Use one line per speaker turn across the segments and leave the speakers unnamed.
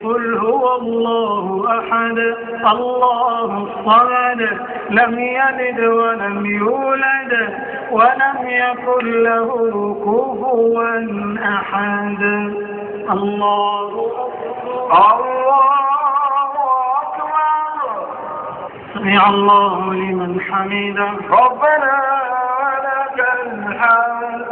قل هو الله أحد الله الصمد لم يلد ولم يولد ولم يكن له كفوا أحد. الله أكبر. سمع الله لمن حمده. ربنا ولك الحمد.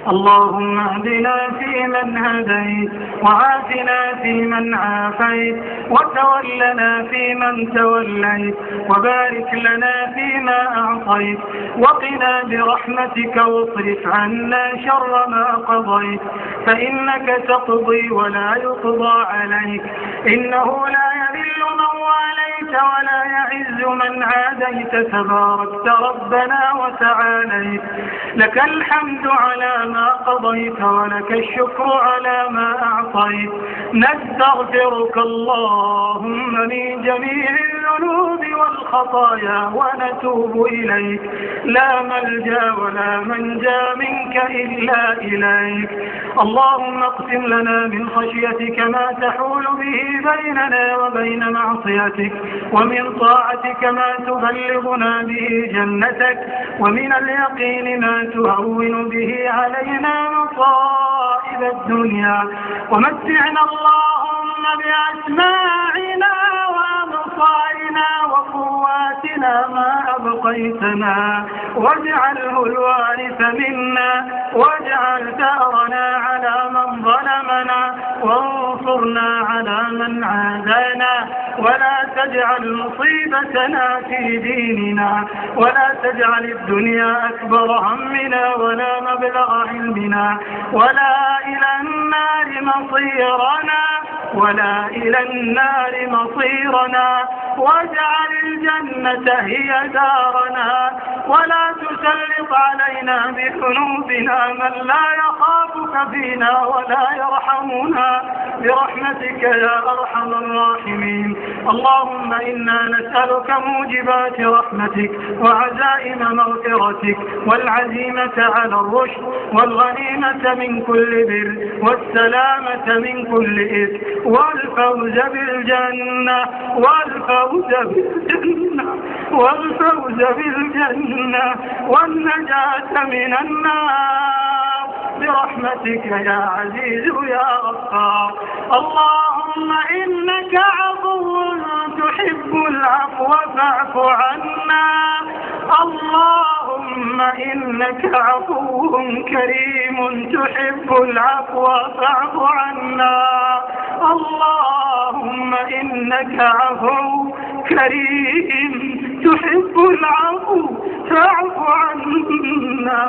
اللهم اهدنا فيمن هديت وعافنا فيمن عافيت وتولنا فيمن توليت وبارك لنا فيما أعطيت وقنا برحمتك واصرف عنا شر ما قضيت فإنك تقضي ولا يقضى عليك إنه لا يذل من واليت ولا يعز من عاديت تباركت ربنا وتعاليت لك الحمد على ما قضيت ولك الشكر على ما أعطيت نستغفرك اللهم من جميع الذنوب والخطايا ونتوب إليك لا ملجأ ولا منجا منك إلا إليك. اللهم اقسم لنا من خشيتك ما تحول به بيننا وبين معصيتك ومن طاعتك ما تبلغنا به جنتك ومن اليقين ما تهون به علينا مصائب الدنيا ومتعنا اللهم بأسماعنا وأبصارنا وقواتنا ما أبقيتنا واجعله الوارث منا واجعل ثأرنا على من ظلمنا وانصرنا على من عادانا ولا تجعل مصيبتنا في ديننا ولا تجعل الدنيا أكبر همنا ولا مبلغ علمنا ولا إلى النار مصيرنا واجعل الجنة هي دارنا ولا تسلط علينا بذنوبنا من لا يخافك فينا ولا يرحمنا برحمتك يا أرحم الراحمين. اللهم إنا نسألك موجبات رحمتك وعزائم مغفرتك والعزيمة على الرشد والغنيمة من كل بر والسلامة من كل إثم والفوز بالجنة والنجاة من النار برحمتك يا عزيز يا غفار. اللهم إنك عفو تحب العفو فاعف عنا. اللهم إنك عفو كريم تحب العفو فاعف عنا. اللهم إنك عفو كريم تحب العفو فاعف عنا.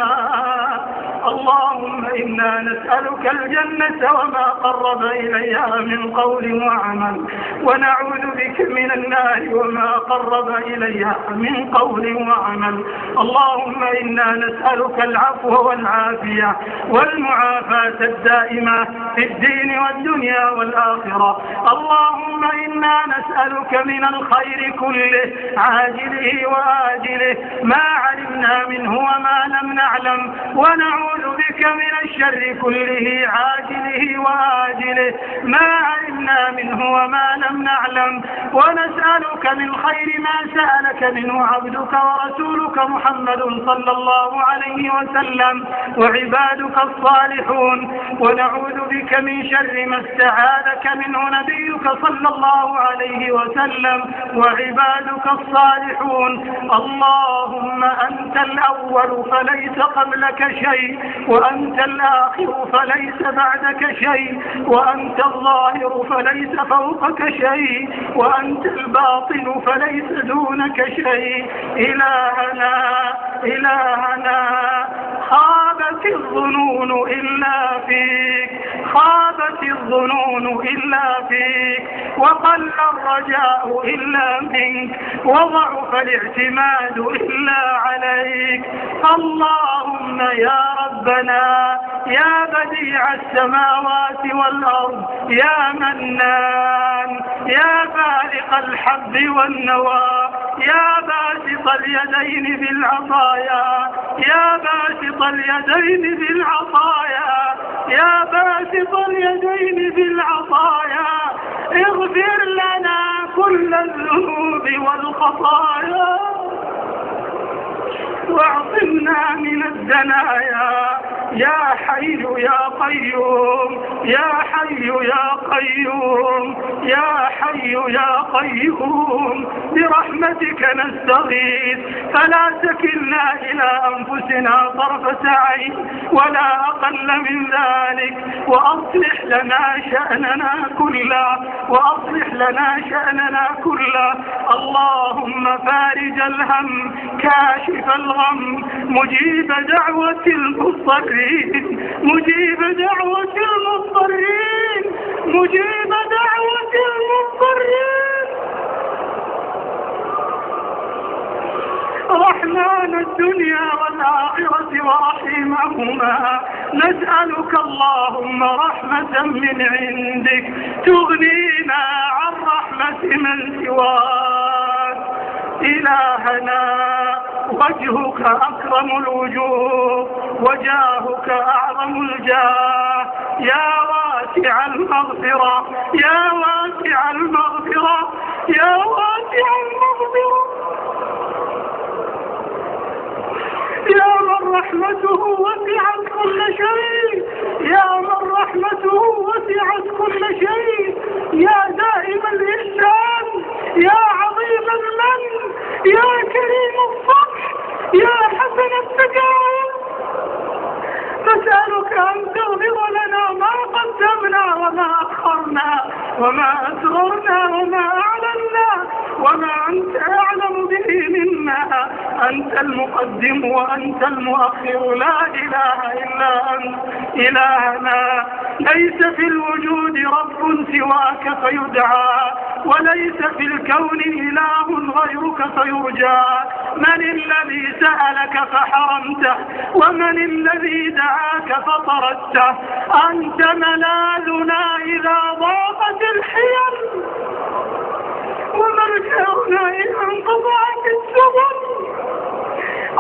اللهم إنا نسألك الجنة وما قرب إليها من قول وعمل ونعوذ بك من النار وما قرب إليها من قول وعمل. اللهم إنا نسألك العفو والعافية والمعافاة الدائمة في الدين والدنيا والآخرة. اللهم إنا نسألك من الخير كله عاجله وآجله ما علمنا منه وما لم نعلم ونعوذ بك من الشر كله عاجله وآجله ما علمنا منه وما لم نعلم ونسألك من خير ما سألك منه عبدك ورسولك محمد صلى الله عليه وسلم وعبادك الصالحون ونعوذ بك من شر ما استعاذك منه نبيك صلى الله عليه وسلم وعبادك الصالحون. اللهم أنت الأول فليس قبلك شيء وأنت الآخر فليس بعدك شيء وأنت الظاهر فليس فوقك شيء وأنت الباطن فليس دونك شيء. إلهنا خابت الظنون إلا فيك وقل الرجاء إلا منك وضعف الاعتماد إلا عليك. اللهم يا ربنا يا بديع السماوات والأرض يا منان يا فارق الحب والنوى يا باسط اليدين بالعطايا اغفر لنا كل الذنوب والخطايا واعصمنا من الدنايا يا حي يا قيوم يا حي يا قيوم يا حي يا قيوم برحمتك نستغيث فلا تكلنا إلى أنفسنا طرفة عين ولا أقل من ذلك وأصلح لنا شأننا كله وأصلح لنا شأننا كله. اللهم فارج الهم كاشف الغم مجيب دعوة المضطرين مجيب دعوة المضطرين مجيب دعوة المضطرين رحمن الدنيا والآخرة ورحيمهما نسألك اللهم رحمة من عندك تغنينا عن رحمة من سواك. إلهنا وجهك أكرم الوجوه وجاهك أعظم الجاه يا واسع المغفرة يا واسع المغفرة يا واسع المغفرة يا من رحمته وسعت كل شيء يا من رحمته وسعت كل شيء يا دائم الإحسان يا عظيم المن يا كريم الصفح يا حسن التجاوز نسألك أن تغفر لنا ما قدمنا وما أخرنا وما أسررنا وما أعلنا وما أنت أعلم به منا أنت المقدم وأنت المؤخر لا إله إلا أنت. إلهنا ليس في الوجود رب سواك فيدعى وليس في الكون إله غيرك فيرجى. من الذي سألك فحرمته ومن الذي دعاك فطردته؟ أنت ملاذنا إذا ضاقت الحيل ومرجعنا إذا انقطعت السبل.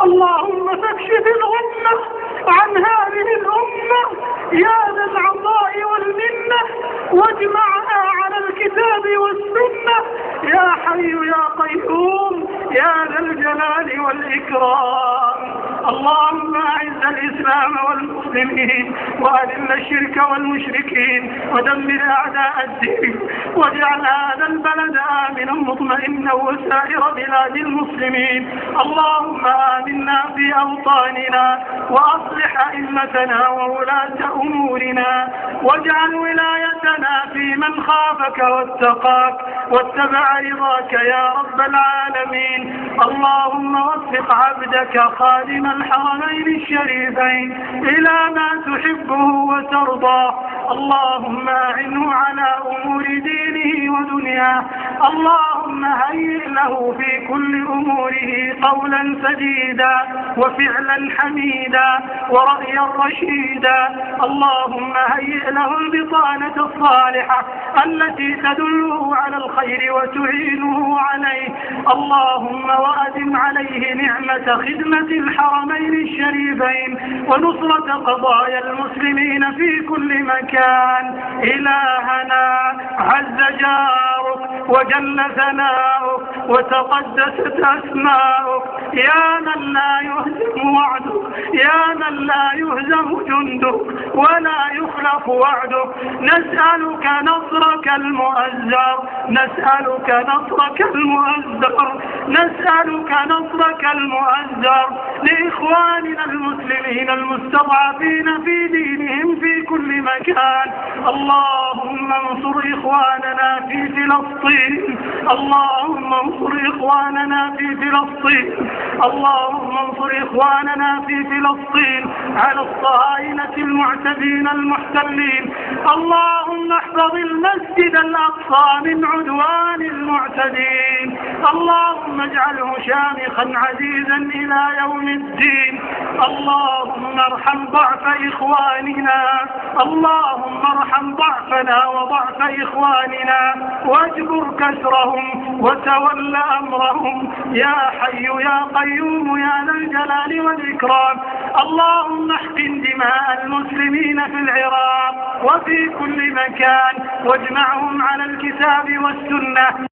اللهم فاكشف الغمة عن هذه الأمة يا ذا العطاء والمنة واجمعها على الكتاب والسنة يا حي يا قيوم يا ذا الجلال والإكرام. اللهم أعز الإسلام والمسلمين وأذل الشرك والمشركين ودمر أعداء الدين واجعل هذا البلد آمنا مطمئنا وسائر بلاد المسلمين. اللهم آمنا في أوطاننا وأصلح أئمتنا وولاة أمورنا واجعل ولايتنا في من خافك واتقاك واتبع رضاك يا رب العالمين. اللهم وفق عبدك خادم الحرمين الشريفين إلى ما تحبه وترضاه. اللهم أعنه على أمور دينه ودنياه. اللهم هيئ له في كل أموره قولا سديدا وفعلا حميدا ورأيا رشيدا. اللهم هيئ له البطانة الصالحة التي تدله على الخير وتعينه عليه. اللهم وأدم عليه نعمة خدمة الحرمين الشريفين ونصرة قضايا المسلمين في كل مكان. إلهنا عز جارك وجل ثناؤك وتقدست أسماؤك يا من لا يهزم وعدك يا من لا يهزم جندك ولا يخلف وعدك. نسألك نصرك المؤزر نسألك نصرك المؤزر نسألك نصرك المؤزر لإخواننا المسلمين المستضعفين في دينهم في كل مكان. اللهم انصر إخواننا في فلسطين اللهم انصر إخواننا في فلسطين اللهم انصر إخواننا في فلسطين على الصهاينة المعتدين المحتلين. اللهم احفظ المسجد الأقصى من عدوان المعتدين. اللهم اجعله شامخا عزيزا إلى يوم الدين. اللهم ارحم ضعف إخواننا اللهم ارحم ضعفنا وضعف إخواننا واجبر كسرهم وتول أمرهم يا حي يا قيوم يا يا ذا الجلال والإكرام. اللهم احقن دماء المسلمين في العراق وفي كل مكان واجمعهم على الكتاب والسنة